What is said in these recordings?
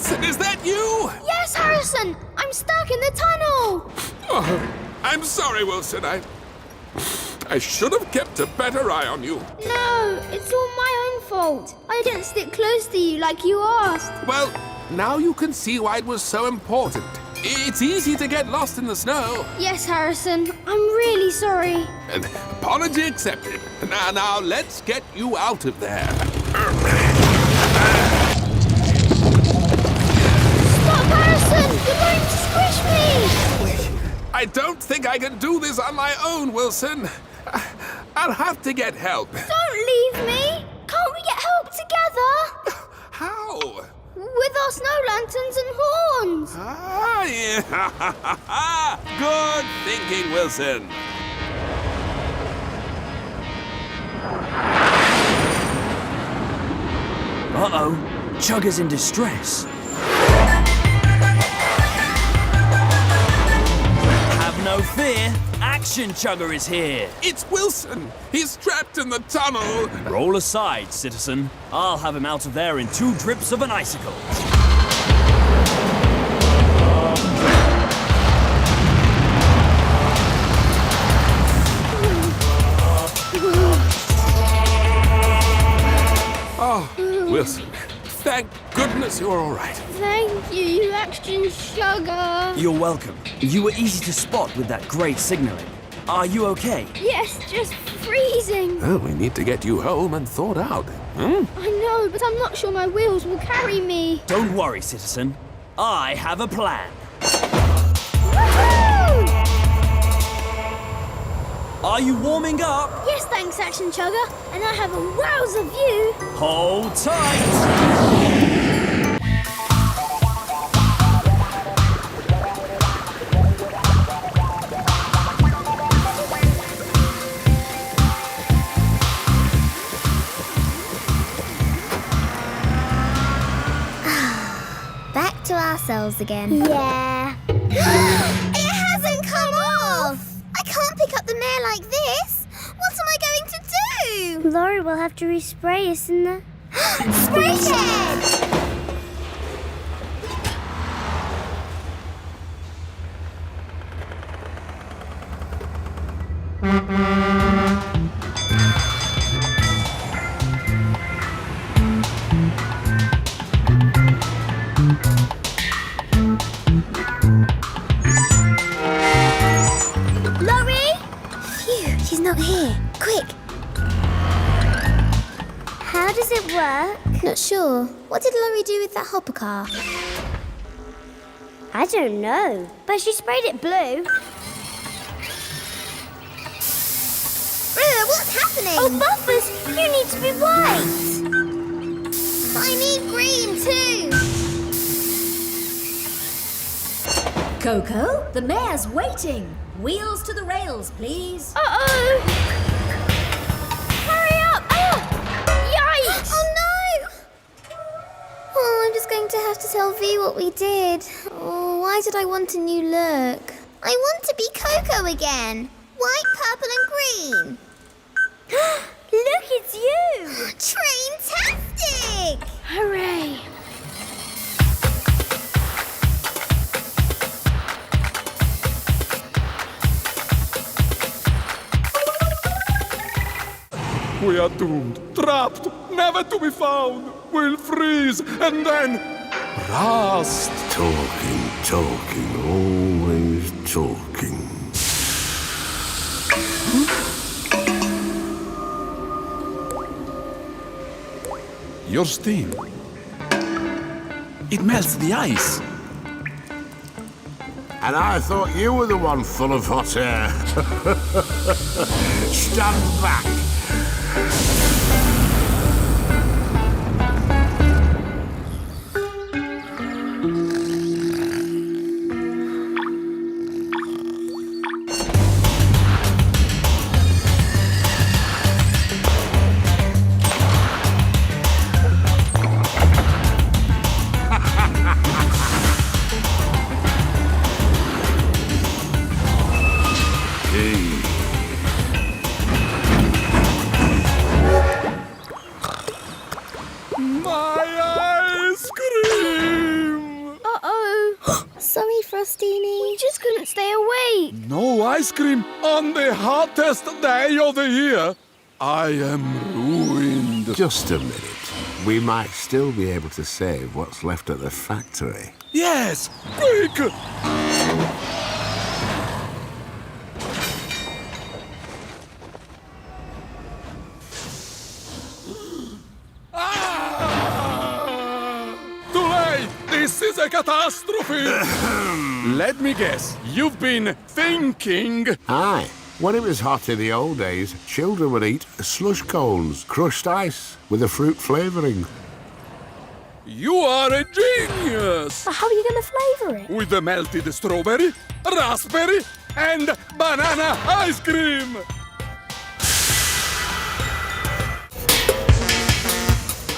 Wilson, is that you? Yes, Harrison! I'm stuck in the tunnel! Oh, I'm sorry, Wilson. I should have kept a better eye on you. No, it's all my own fault. I didn't stick close to you like you asked. Well, now you can see why it was so important. It's easy to get lost in the snow. Yes, Harrison. I'm really sorry. And apology accepted. Now, let's get you out of there. Stop, Harrison! You're going to squish me! I don't think I can do this on my own, Wilson. I'll have to get help. Don't leave me! Can't we get help together? How? With our snow lanterns and horns! Ah, yeah. Good thinking, Wilson. Uh-oh, Chugger's in distress. Have no fear, Action Chugger is here. It's Wilson. He's trapped in the tunnel. Roll aside, citizen. I'll have him out of there in 2 drips of an icicle. Oh, Wilson, thank goodness you're all right. Thank you, you Action Chugger. You're welcome. You were easy to spot with that great signaling. Are you okay? Yes, just freezing. Well, we need to get you home and thawed out. I know, but I'm not sure my wheels will carry me. Don't worry, citizen. I have a plan. Woohoo! Are you warming up? Yes, thanks, Action Chugger. And I have a wowzer view. Hold tight. Back to ourselves again. Yeah. It hasn't come off! I can't pick up the mare like this! What am I going to do? Laurie will have to respray us in the... Spray shed! Laurie? Phew, she's not here. Quick! How does it work? Not sure. What did Laurie do with that hopper car? I don't know, but she sprayed it blue. What's happening? Oh, Buffers, you need to be white. I need green too! Coco, the mayor's waiting. Wheels to the rails, please. Uh-oh. Hurry up! Yikes! Oh no! Oh, I'm just going to have to tell V what we did. Oh, why did I want a new look? I want to be Coco again. White, purple and green. Look, it's you! Train-tastic! Hooray! We are doomed, trapped, never to be found. We'll freeze and then rust. Talking, always talking. Your steam. It melts the ice. And I thought you were the one full of hot air. Stand back. Sorry, Frostini. We just couldn't stay awake. No ice cream on the hottest day of the year. I am ruined. Just a minute. We might still be able to save what's left at the factory. Yes, quick! Too late! This is a catastrophe! Let me guess, you've been thinking... Aye. When it was hot in the old days, children would eat slush cones, crushed ice, with a fruit flavouring. You are a genius! But how are you going to flavour it? With the melted strawberry, raspberry, and banana ice cream!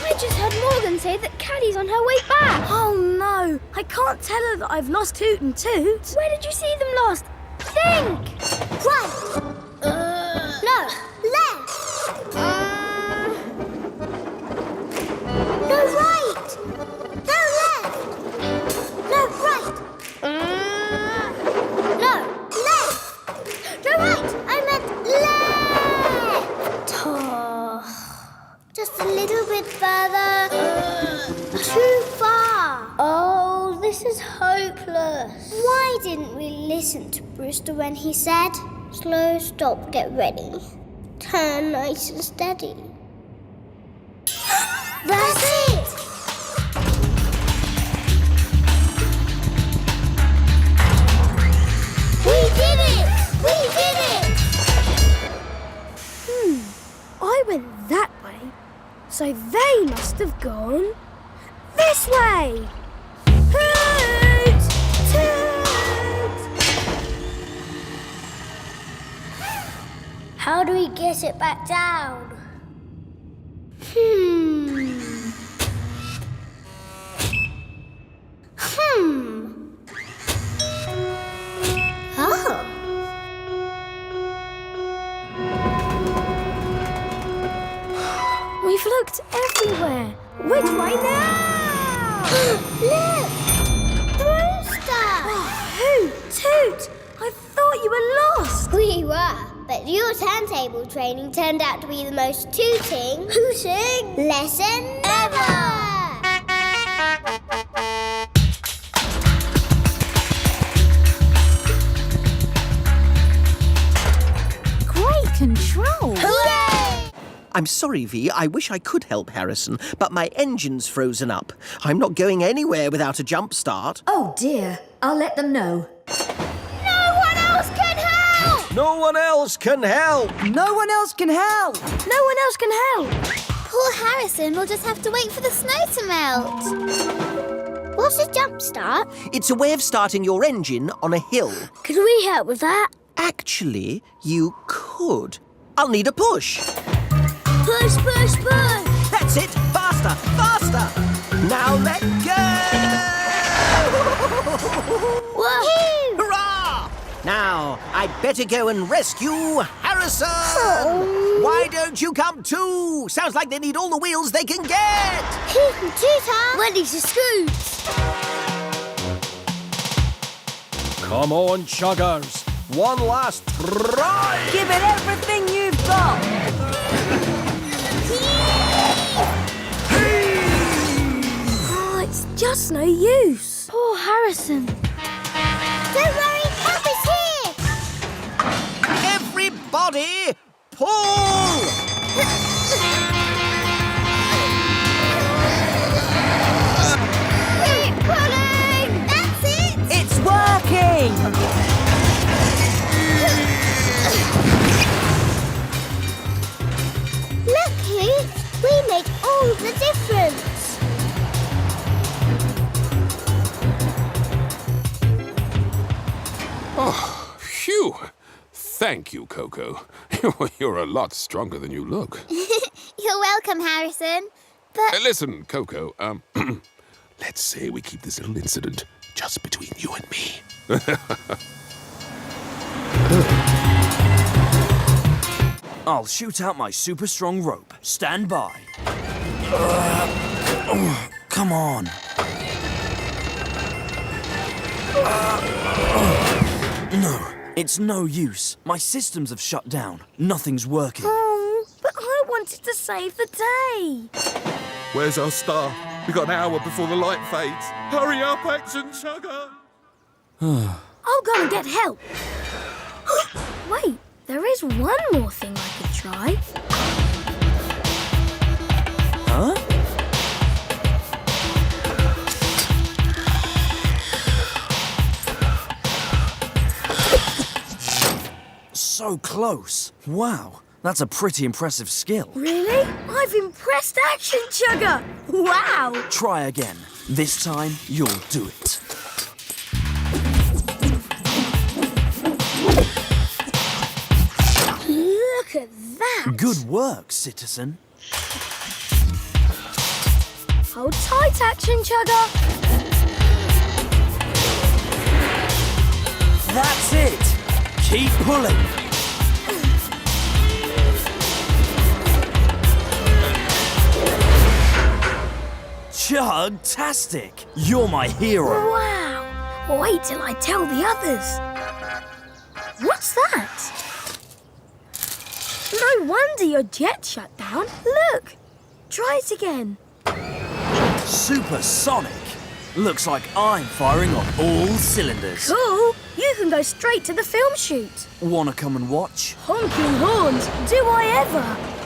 I just heard Morgan say that Caddy's on her way back. Oh no, I can't tell her that I've lost Hoot and Toot. Where did you see them last? Think! Right. No. Left. No, right. No, left. No, right. No, left. No, right. I meant left. Just a little bit further. Too far. Oh, this is hopeless. Why didn't we listen to Brewster when he said, slow, stop, get ready. Turn nice and steady. That's it! We did it! We did it! I went that way, so they must have gone this way. Hoot! Toot! How do we get it back down? Oh. We've looked everywhere. Which way now? Look! Brewster! Hoot! Toot! I thought you were lost. We were, but your turntable training turned out to be the most hooting lesson ever! Great control. Hooray! I'm sorry, V. I wish I could help Harrison, but my engine's frozen up. I'm not going anywhere without a jump start. Oh dear, I'll let them know. No one else can help! No one else can help! No one else can help. No one else can help. Poor Harrison will just have to wait for the snow to melt. What's a jump start? It's a way of starting your engine on a hill. Could we help with that? Actually, you could. I'll need a push. Push, push, push. That's it! Faster! Faster! Now let go! Whoa. Hurrah! Now, I'd better go and rescue Harrison! Why don't you come too? Sounds like they need all the wheels they can get! Hoot and Tooter! Ready to scoot. Come on, Chuggers. One last try! Give it everything you've got. Oh, it's just no use. Poor Harrison. Don't worry, help is here! Everybody, pull! Keep pulling! That's it! It's working. Look, Hoot! We make all the difference! Oh, phew! Thank you, Coco. You're a lot stronger than you look. You're welcome, Harrison. But Listen, Coco, let's say we keep this little incident just between you and me. I'll shoot out my super strong rope. Stand by. Come on. No, it's no use. My systems have shut down. Nothing's working. Oh, but I wanted to save the day. Where's our star? We got an hour before the light fades. Hurry up, Action Chugger! I'll go and get help. Wait, there is one more thing I could try. Huh? So close. Wow, that's a pretty impressive skill. Really? I've impressed Action Chugger. Wow. Try again. This time, you'll do it. Look at that. Good work, citizen. Hold tight, Action Chugger. That's it. Keep pulling. Chug-tastic! You're my hero. Wow. Wait till I tell the others. What's that? No wonder your jet shut down. Look. Try it again. Supersonic. Looks like I'm firing on all cylinders. Cool. You can go straight to the film shoot. Wanna come and watch? Honking horns. Do I ever?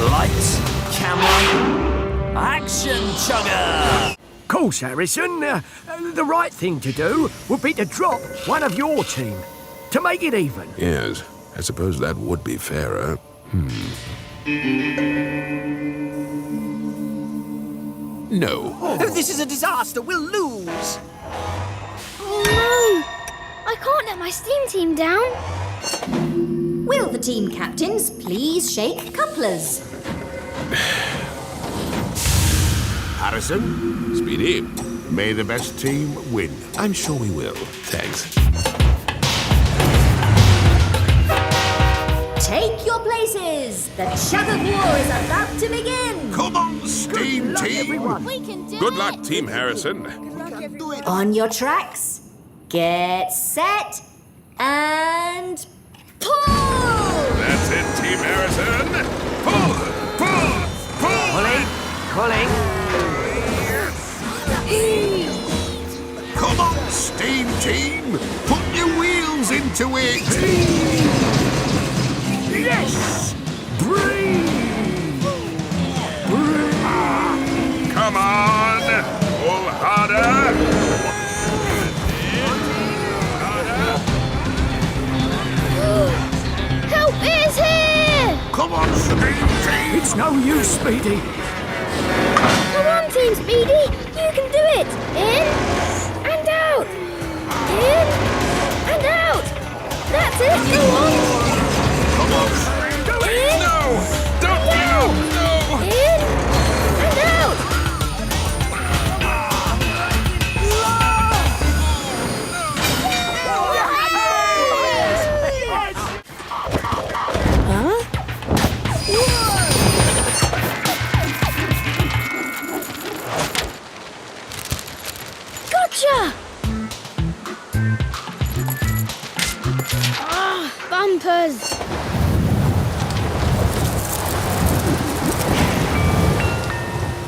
Lights, camera, action, Chugger! Of course, Harrison. The right thing to do would be to drop one of your team to make it even. Yes, I suppose that would be fairer. No. This is a disaster. We'll lose. Oh no! I can't let my steam team down. Will the team captains please shake couplers? Harrison, Speedy, may the best team win. I'm sure we will. Thanks. Take your places. The Chugger War is about to begin. Come on, Steam Team! We can do Good it. luck, Team Harrison. On your tracks. Get set. And pull! That's it, Team Harrison. Pull! Pull! Pull! Pulling. Come on, Steam Team! Put your wheels into it! Yes! Breathe! Come on! Pull harder! Help is here! Come on, Steam Team! It's no use, Speedy. Come on, Team Speedy. You can do it. In and out. In and out. That's it. Go on. Come on, In No! Don't and out. No! In and out. Gotcha! Ah, bumpers.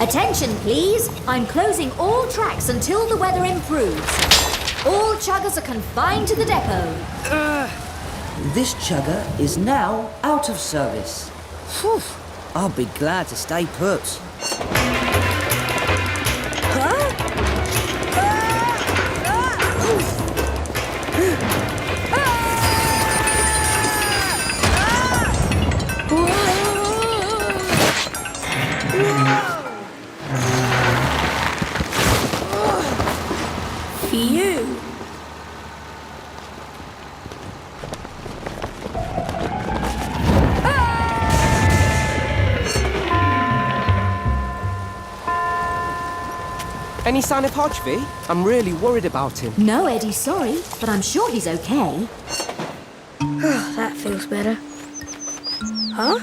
Attention, please. I'm closing all tracks until the weather improves. All Chuggers are confined to the depot. This Chugger is now out of service. Phew, I'll be glad to stay put. Phew. Any sign of Hodgeby? I'm really worried about him. No, Eddie, sorry, but I'm sure he's okay. That feels better. Huh?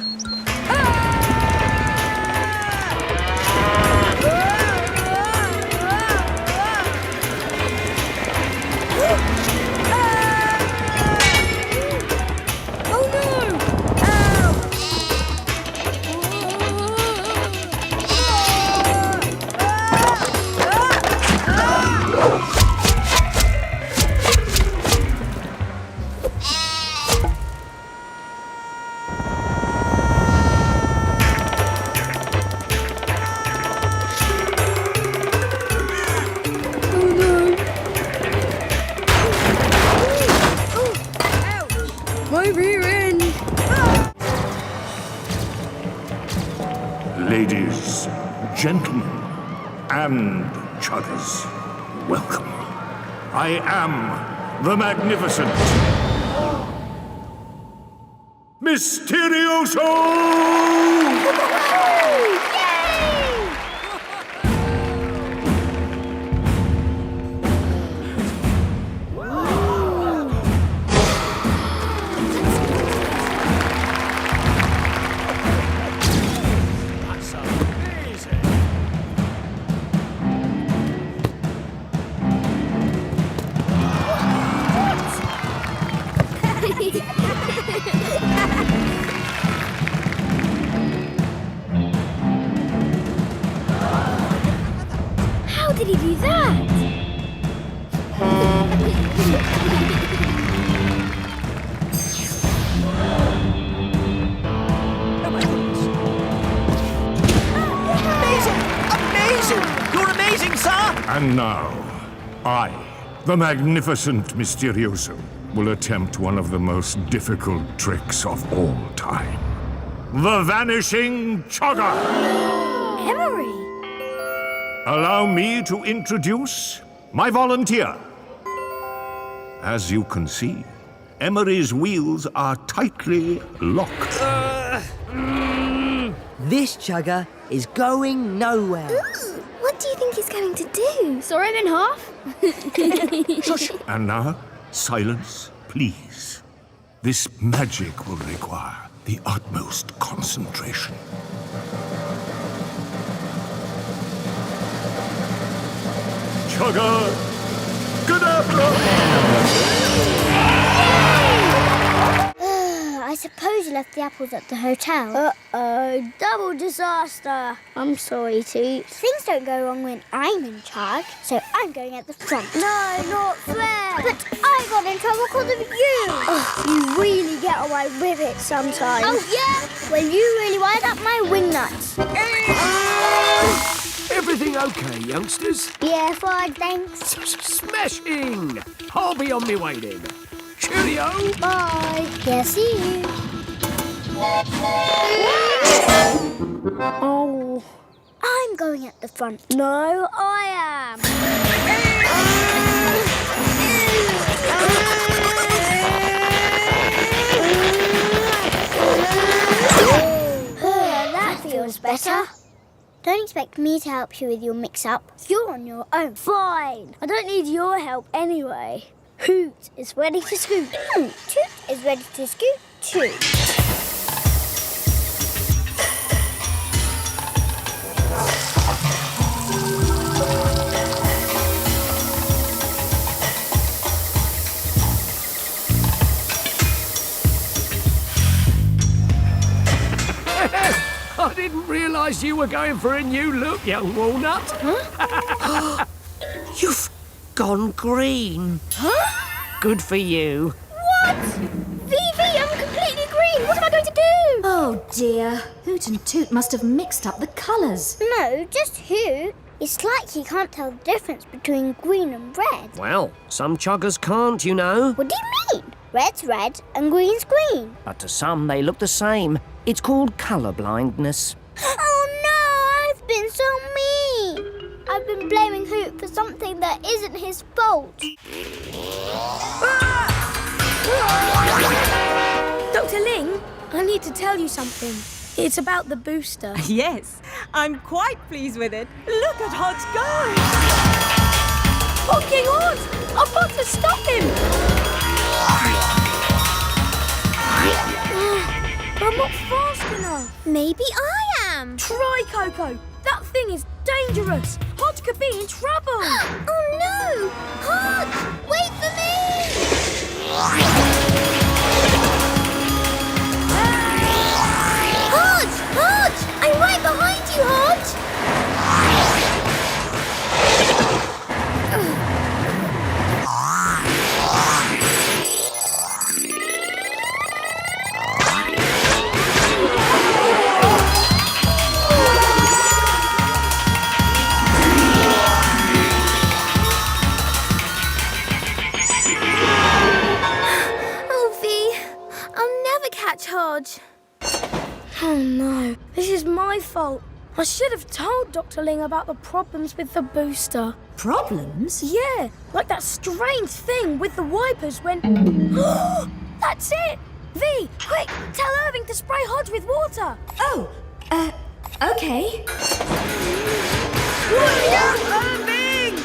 Ladies, gentlemen, and Chuggers, welcome. I am the magnificent Mysterioso! How did he do that? Amazing! You're amazing, sir! And now, I, the magnificent Mysterioso, will attempt one of the most difficult tricks of all time. The Vanishing Chugger! Emery! Allow me to introduce my volunteer. As you can see, Emery's wheels are tightly locked. This Chugger is going nowhere. Ooh, what do you think he's going to do? Saw him in half? Shush! And now, silence, please. This magic will require the utmost concentration. Chugger! I suppose you left the apples at the hotel. Uh-oh, double disaster. I'm sorry, Toots. Things don't go wrong when I'm in charge, so I'm going at the front. No, not fair. But I got in trouble because of you. Oh, you really get away with it sometimes. Oh, yeah? Well, you really wired up my wing nuts. Everything okay, youngsters? Yeah, fine, thanks. Smashing! I'll be on my way then. Cheerio! Bye. Yeah, see you. Oh. I'm going at the front. No, I am. That feels better. Don't expect me to help you with your mix-up. You're on your own. Fine. I don't need your help anyway. Hoot is ready to scoot. Toot is ready to scoot too. I didn't realise you were going for a new look, young walnut. Huh? You've gone green. Huh? Good for you. What? Vivi, I'm completely green. What am I going to do? Oh dear. Hoot and Toot must have mixed up the colours. No, just Hoot. It's like he can't tell the difference between green and red. Well, some Chuggers can't, you know. What do you mean? Red's red and green's green. But to some, they look the same. It's called colour blindness. Oh no, I've been so mean. I've been blaming Hoot for something that isn't his fault. Dr. Ling, I need to tell you something. It's about the booster. Yes, I'm quite pleased with it. Look at Hodge go! Oh, King Hod! I've got to stop him! I'm not fast enough. Maybe I am. Try, Coco. That thing is dangerous. Hodge could be in trouble. Oh no! Hodge, wait for me! Hodge! I'm right behind you, Hodge! I should have told Dr. Ling about the problems with the booster. Problems? Yeah, like that strange thing with the wipers when... That's it! V, quick, tell Irving to spray Hodge with water. Oh, okay. Watch out, Irving!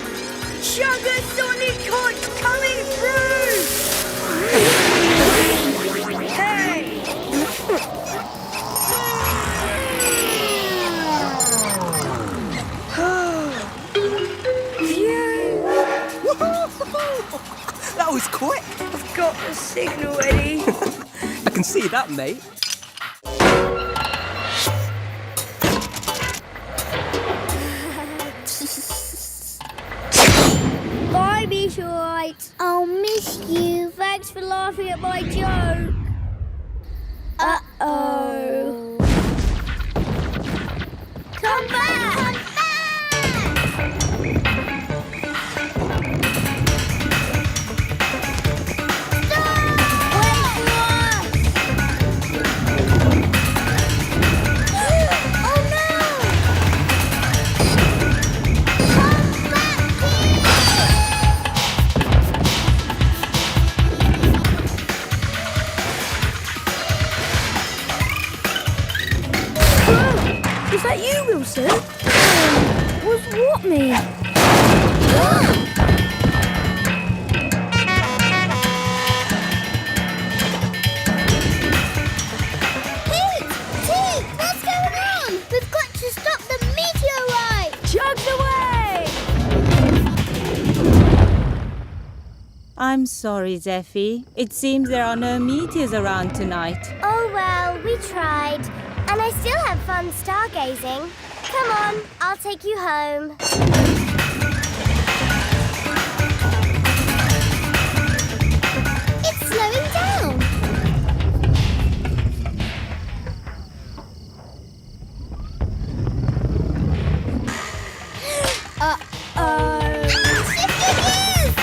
Chugger Sonic Hodge coming through! Hey! That was quick. I've got the signal, Eddie. I can see that, mate. Bye, Meteorite. I'll miss you. Thanks for laughing at my joke. Uh-oh. Come back! Come back! Is that you, Wilson? What's what mean? Pete! Pete! What's going on? We've got to stop the meteorite! Chugs away! I'm sorry, Zeffie. It seems there are no meteors around tonight. Oh well, we tried. And I still have fun stargazing. Come on, I'll take you home. It's slowing down. Uh-oh. Shifting gears!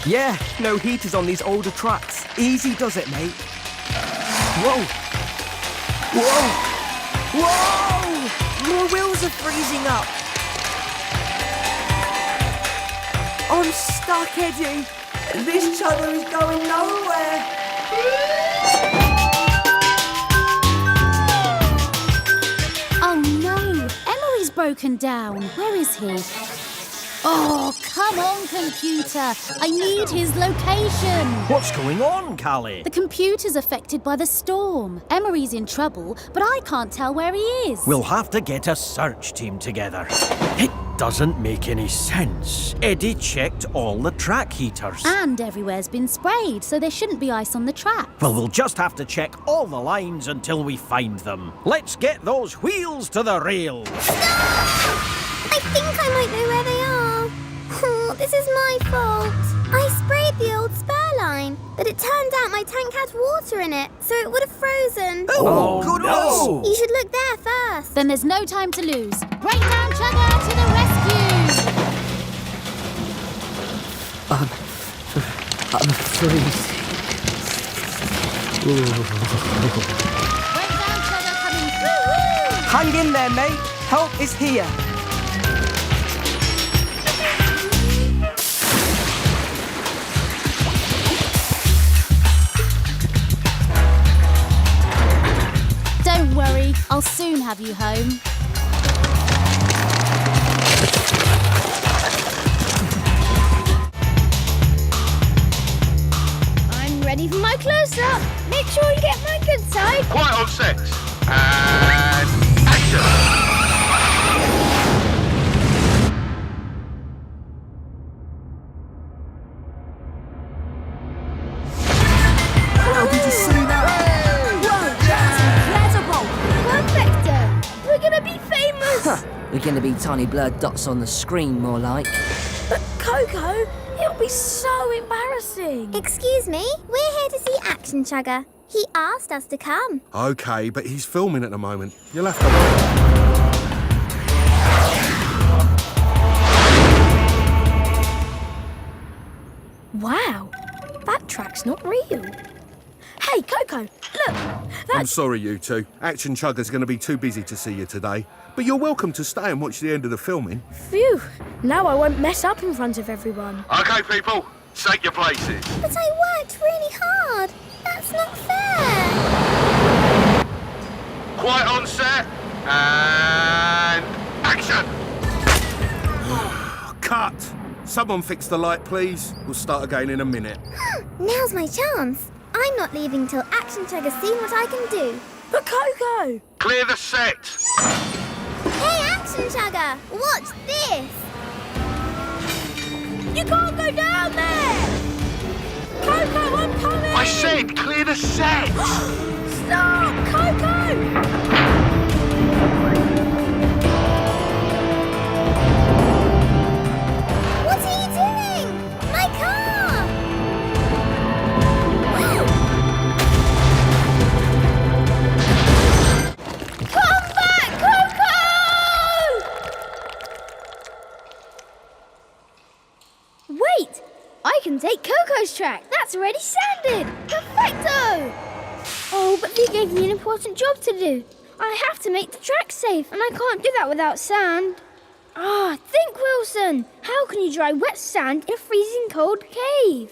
Yeah, no heaters on these older tracks. Easy does it, mate. Whoa! Whoa! Whoa! Your wheels are freezing up. I'm stuck, Eddie. This chugger is going nowhere. Oh no, Emery's broken down. Where is he? Oh, come on, computer. I need his location. What's going on, Callie? The computer's affected by the storm. Emery's in trouble, but I can't tell where he is. We'll have to get a search team together. It doesn't make any sense. Eddie checked all the track heaters. And everywhere's been sprayed, so there shouldn't be ice on the track. Well, we'll just have to check all the lines until we find them. Let's get those wheels to the rails. I think I might know where they are. Oh, this is my fault. I sprayed the old spur line, but it turned out my tank had water in it, so it would have frozen. Oh, no! You should look there first. Then there's no time to lose. Breakdown Chugger to the rescue! I'm freezing. Breakdown Chugger coming through! Hang in there, mate. Help is here. Don't worry, I'll soon have you home. I'm ready for my close-up. Make sure you get my good side. Quiet on set. And action. How did you see that? Perfecto. We're gonna be famous. We're gonna be tiny blurred dots on the screen, more like. But Coco, it'll be so embarrassing. Excuse me, we're here to see Action Chugger. He asked us to come. OK, but he's filming at the moment. You'll have to wait. Wow, that track's not real. Hey, Coco, look, I'm sorry, you two. Action Chugger's going to be too busy to see you today. But you're welcome to stay and watch the end of the filming. Phew, now I won't mess up in front of everyone. OK, people, take your places. But I worked really hard. That's not fair. Quiet on set. And action! Cut! Someone fix the light, please. We'll start again in a minute. Now's my chance. I'm not leaving till Action Chugger's seen what I can do. But Coco! Clear the set. Hey, Action Chugger, watch this. You can't go down there! Coco, I'm coming! I said clear the set. Stop, Coco! What are you doing? My car! Come back, Coco! Wait! I can take Coco's track. That's already sanded. Perfecto! Oh, but they gave me an important job to do. I have to make the track safe, and I can't do that without sand. Think, Wilson. How can you dry wet sand in a freezing cold cave?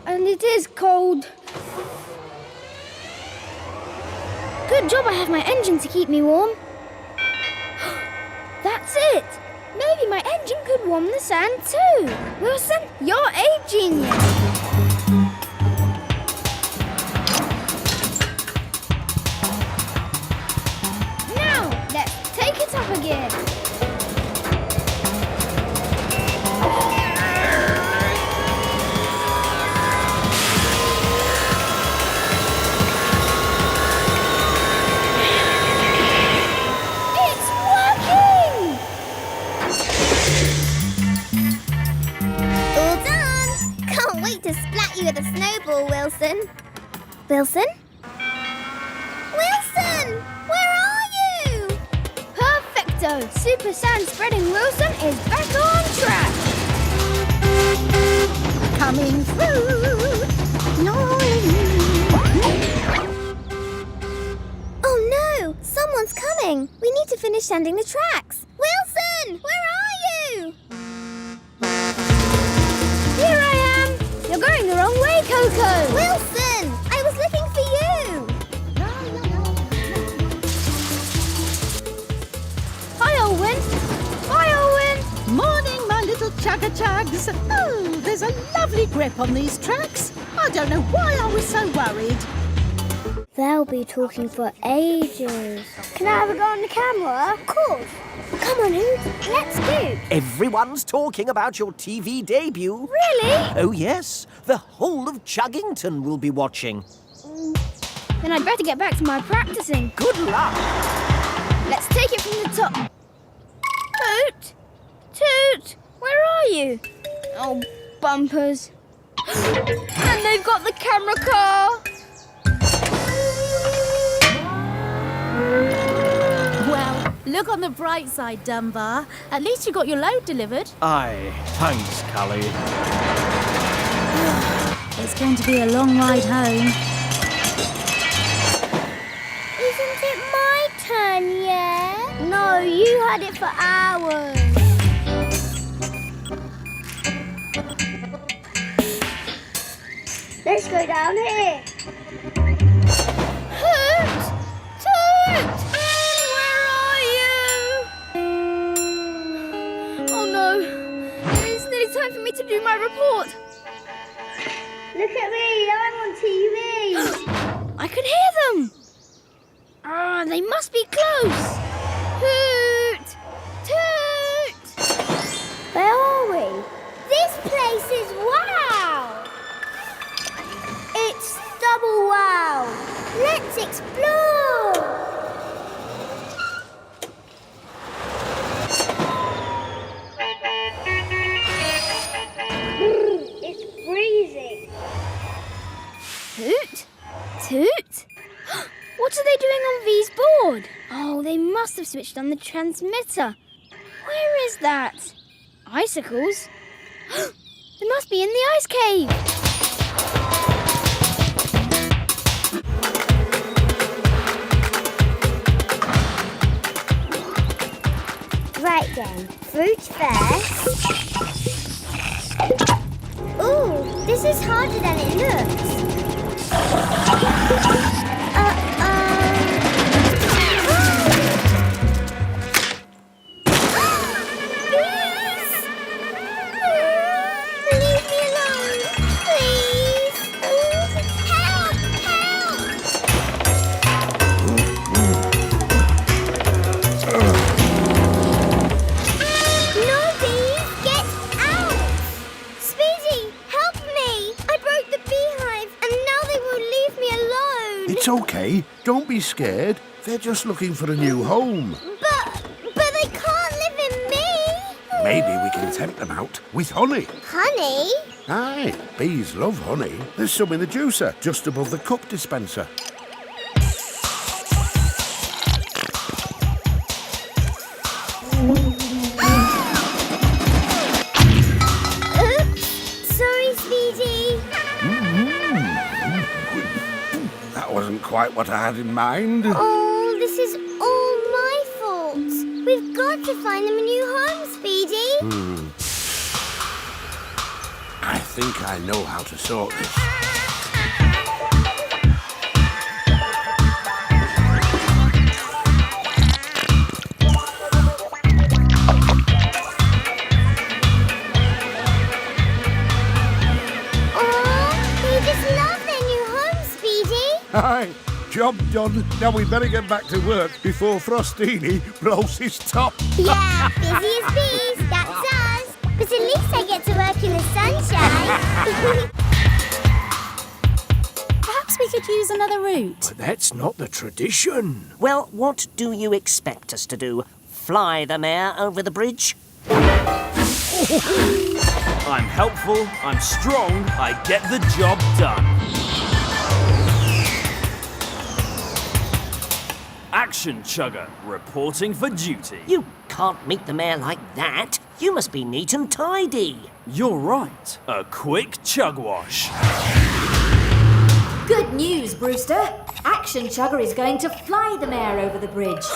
And it is cold. Good job I have my engine to keep me warm. That's it. Maybe my engine could warm the sand too. Wilson, you're a genius. Now, let's take it up again. It's working! All done! Can't wait to splat you with a snowball, Wilson. Wilson? Wilson! Where are you? Perfecto! Super Sand Spreading Wilson is back on track! Coming through! Oh no! Someone's coming! We need to finish sanding the tracks. Wilson! Where are you? Here I am! You're going the wrong way, Coco! Wilson! I was looking for you! Hi, Olwen! Hi, Olwen! Morning, my little Chugger Chugs. Oh, there's a lovely grip on these tracks. I don't know why I was so worried. They'll be talking for ages. Can I have a go on the camera? Of course. Come on, Hoot. Let's go. Everyone's talking about your TV debut. Really? Oh, yes. The whole of Chuggington will be watching. Then I'd better get back to my practicing. Good luck. Let's take it from the top. Toot! Toot! Where are you? Oh, bumpers. And they've got the camera car! Well, look on the bright side, Dunbar. At least you got your load delivered. Aye, thanks, Callie. It's going to be a long ride home. Isn't it my turn yet? No, you had it for hours. Let's go down here. Hoot! Toot! Where are you? Oh no! It's nearly time for me to do my report. Look at me, I'm on TV. I can hear them. They must be close. Hoot! Toot! Where are we? This place is wow! It's double wow! Let's explore! Toot? What are they doing on V's board? Oh, they must have switched on the transmitter. Where is that? Icicles? They must be in the ice cave. Right then, fruit first. Ooh, this is harder than it looks. Leave me alone, please. Help! Help! No, bees! Get out! Speedy, help me! I broke the beehive, and now they won't leave me alone. It's okay. Don't be scared. They're just looking for a new home. But they can't live in me. Maybe we can tempt them out with honey. Honey? Aye, bees love honey. There's some in the juicer, just above the cup dispenser. Oops. Sorry, Speedy. That wasn't quite what I had in mind. Oh, this is all my fault. We've got to find them a new home, Speedy. I think I know how to sort this. They just love their new home, Speedy. Aye, job done. Now we better get back to work before Frostini blows his top. Yeah, busy as bees, that's us. But at least I get to work in the sunshine. Perhaps we could use another route. But that's not the tradition. Well, what do you expect us to do? Fly the mare over the bridge? I'm helpful, I'm strong, I get the job done. Action Chugger, reporting for duty. You can't meet the mare like that. You must be neat and tidy. You're right. A quick chug wash. Good news, Brewster. Action Chugger is going to fly the mare over the bridge.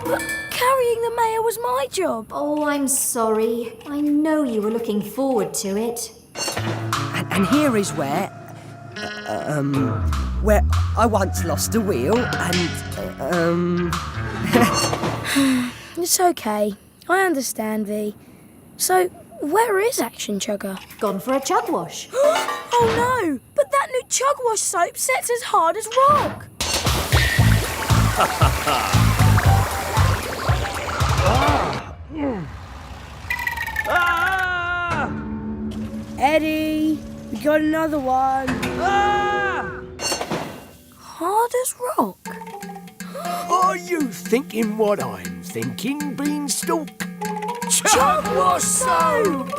But carrying the mare was my job. Oh, I'm sorry. I know you were looking forward to it. And here is where I once lost a wheel and, It's okay. I understand, V. So, where is Action Chugger? Gone for a chug wash. Oh no! But that new chug wash soap sets as hard as rock. Eddie, we got another one. Hard as rock. Are you thinking what I'm thinking, Beanstalk? Chug wash soap!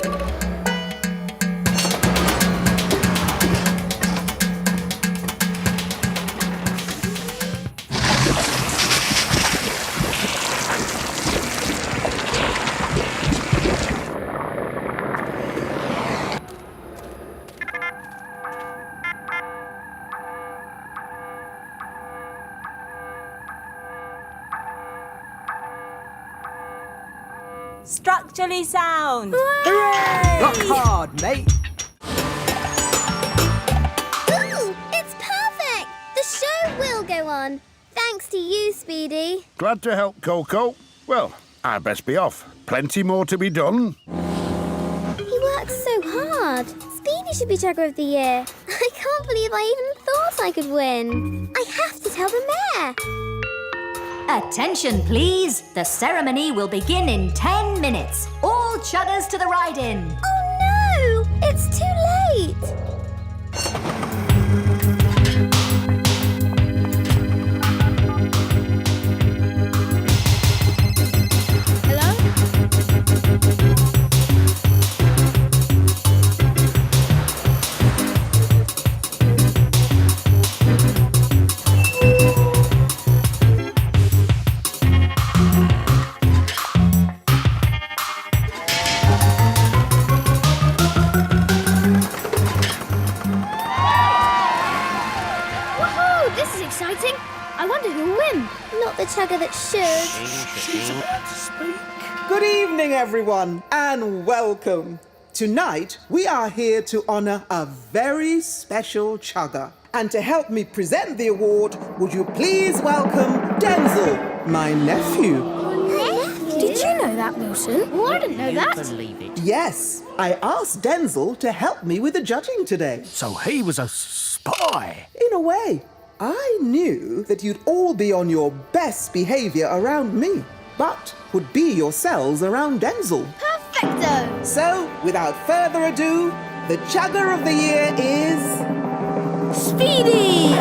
Structurally sound. rock hard, mate. Ooh, it's perfect. The show will go on. Thanks to you, Speedy. Glad to help, Coco. Well, I'd best be off. Plenty more to be done. He works so hard. Speedy should be Chugger of the Year. I can't believe I even thought I could win. I have to tell the mayor. Attention, please. The ceremony will begin in 10 minutes. All Chuggers to the ride-in. Oh no! It's too late. wimp, not the Chugger that should. She's about to speak. Good evening, everyone, and welcome. Tonight, we are here to honour a very special Chugger. And to help me present the award, would you please welcome Denzel, my nephew. Did you know that, Wilson? Oh, I didn't know that. Believe it. Yes, I asked Denzel to help me with the judging today. So he was a spy? In a way, I knew that you'd all be on your best behaviour around me, but would be yourselves around Denzel. Perfecto! So, without further ado, the Chugger of the Year is... Speedy!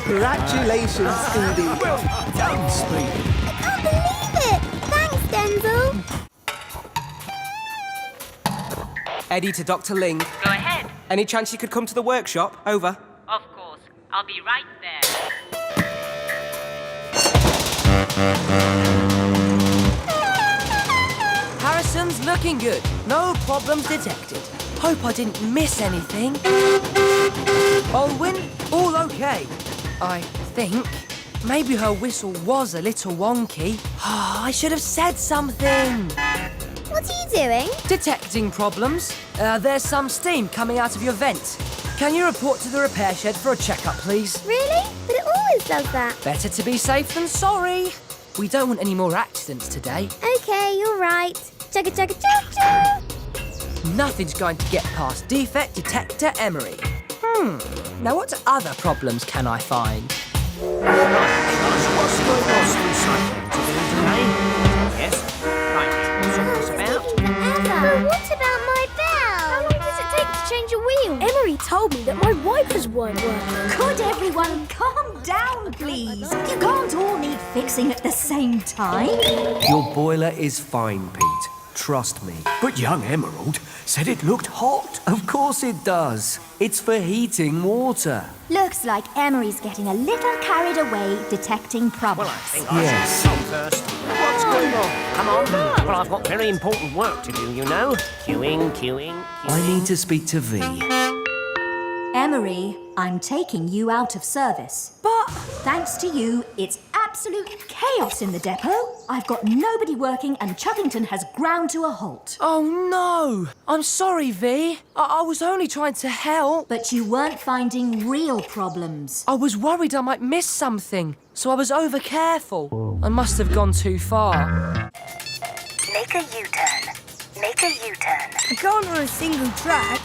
Congratulations, Speedy. Well done, Speedy. I can't believe it! Thanks, Denzel. Eddie to Dr. Ling. Go ahead. Any chance you could come to the workshop? Over. Of course. I'll be right there. Harrison's looking good. No problems detected. Hope I didn't miss anything. Alwyn, all okay. I think. Maybe her whistle was a little wonky. I should have said something. What are you doing? Detecting problems. There's some steam coming out of your vent. Can you report to the repair shed for a checkup, please? Really? But it always does that. Better to be safe than sorry. We don't want any more accidents today. Okay, you're right. Chugga chugga choo choo. Nothing's going to get past defect detector Emery. Now what other problems can I find? What's my boss recycling to do today? Yes? Right. So what's about? But what about my bell? How long does it take to change a wheel? Emery told me that my wipers weren't working. Could everyone calm down, please? You can't all need fixing at the same time. Your boiler is fine, Pete. Trust me. But young Emerald said it looked hot. Of course it does. It's for heating water. Looks like Emery's getting a little carried away detecting problems. Well, I think I should come first. What's going on? Come on. Well, I've got very important work to do, you know. Queuing. I need to speak to V. Emery, I'm taking you out of service. But thanks to you, it's absolute chaos in the depot. I've got nobody working and Chuggington has ground to a halt. Oh no! I'm sorry, V. I was only trying to help. But you weren't finding real problems. I was worried I might miss something, so I was over-careful. I must have gone too far. Make a U-turn. Make a U-turn. I can't on a single track.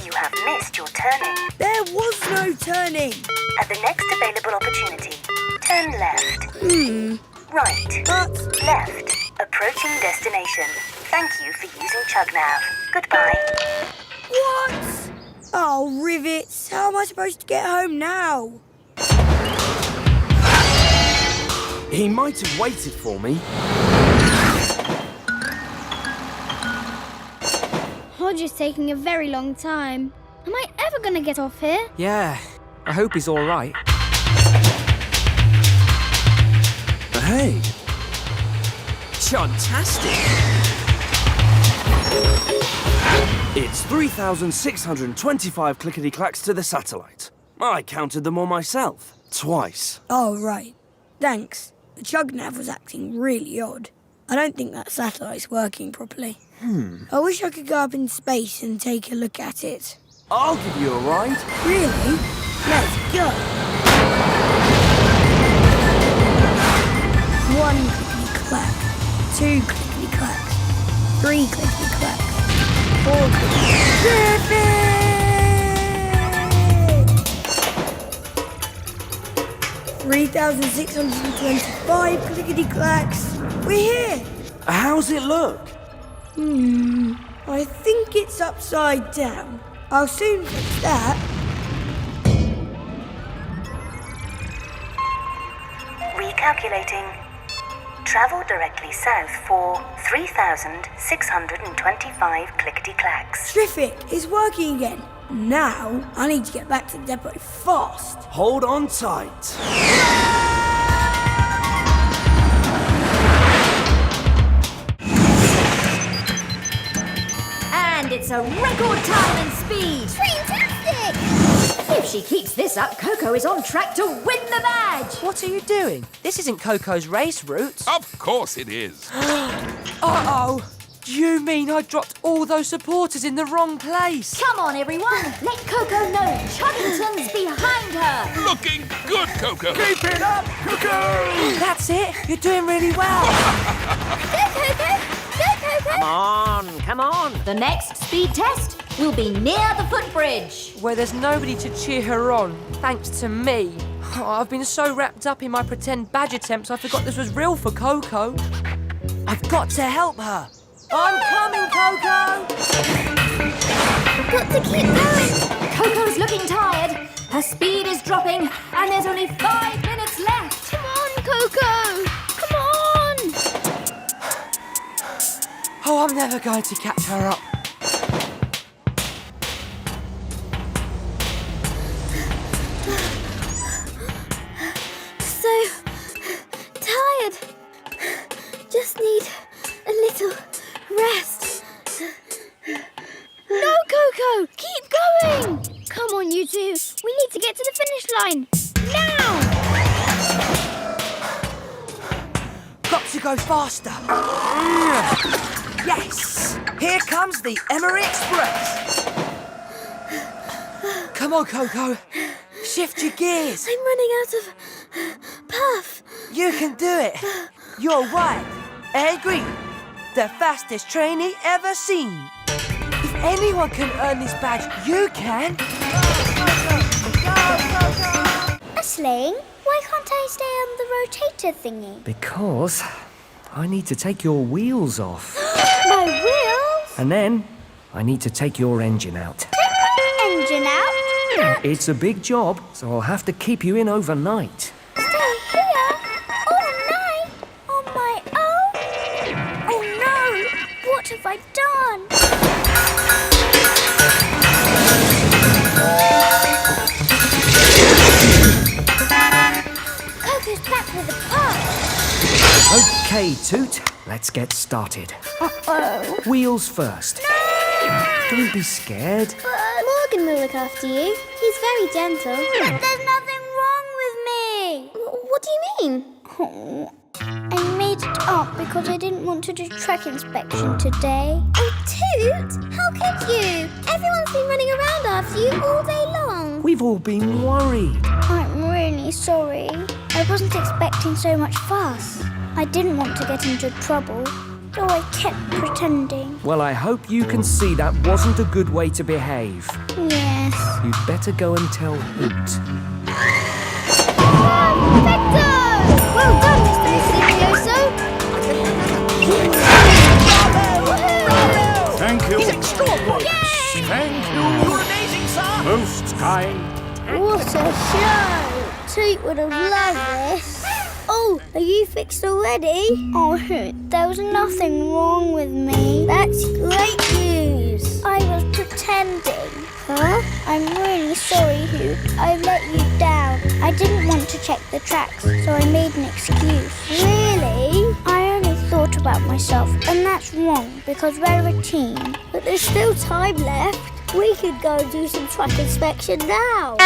You have missed your turning. There was no turning. At the next available opportunity, turn left. Right. But... Left. Approaching destination. Thank you for using ChugNav. Goodbye. What? Oh, rivets. How am I supposed to get home now? He might have waited for me. Hodge is taking a very long time. Am I ever going to get off here? Yeah, I hope he's all right. Hey! Fantastic! It's 3,625 clickety-clacks to the satellite. I counted them all myself, twice. Oh, right. Thanks. The ChugNav was acting really odd. I don't think that satellite's working properly. I wish I could go up in space and take a look at it. I'll give you a ride. Really? Let's go. 1 clickety-clack, 2 clickety-clacks, 3 clickety-clacks, 4 clickety-clacks. 3,625 clickety-clacks. We're here. How's it look? I think it's upside down. I'll soon fix that. Recalculating. Travel directly south for 3,625 clickety-clacks. Terrific. It's working again. Now, I need to get back to the depot fast. Hold on tight. And it's a record time in speed. Fantastic! If she keeps this up, Coco is on track to win the badge. What are you doing? This isn't Coco's race route. Of course it is. Uh-oh. Do you mean I dropped all those supporters in the wrong place? Come on, everyone. Let Coco know Chuggington's behind her. Looking good, Coco. Keep it up, Coco! That's it. You're doing really well. Go, Coco! Go, Coco! Come on, come on. The next speed test will be near the footbridge. Where there's nobody to cheer her on, thanks to me. Oh, I've been so wrapped up in my pretend badge attempts, I forgot this was real for Coco. I've got to help her. I'm coming, Coco! Got to keep going! Coco's looking tired. Her speed is dropping, and there's only 5 minutes left. Come on, Coco! Come on! Oh, I'm never going to catch her up. So tired. Just need a little rest. No, Coco! Keep going! Come on, you two. We need to get to the finish line. Now! Got to go faster. Yes! Here comes the Emery Express. Come on, Coco. Shift your gears. I'm running out of puff. You can do it. You're white and green. The fastest trainee ever seen. If anyone can earn this badge, you can. Aisling, why can't I stay on the rotator thingy? Because I need to take your wheels off. My wheels? And then I need to take your engine out. Take my engine out? It's a big job, so I'll have to keep you in overnight. Stay here? All night? On my own? Oh no! What have I done? Coco's back with the puff. Okay, Toot, let's get started. Uh-oh. Wheels first. No! Don't be scared. Morgan will look after you. He's very gentle. But there's nothing wrong with me. What do you mean? Oh, I made it up because I didn't want to do track inspection today. Oh, Toot! How could you? Everyone's been running around after you all day long. We've all been worried. I'm really sorry. I wasn't expecting so much fuss. I didn't want to get into trouble, so I kept pretending. Well, I hope you can see that wasn't a good way to behave. Yes. You'd better go and tell Hoot. Perfecto! Well done, Mr. Mysterioso! Thank you. He's extraordinary. Thank you. You're amazing, sir. Most kind. What a show! Toot would have loved this. Oh, are you fixed already? Oh, Hoot, there was nothing wrong with me. That's great news. I was pretending. Huh? I'm really sorry, Hoot. I let you down. I didn't want to check the tracks, so I made an excuse. Really? I only thought about myself, and that's wrong because we're a team. But there's still time left. We could go do some track inspection now.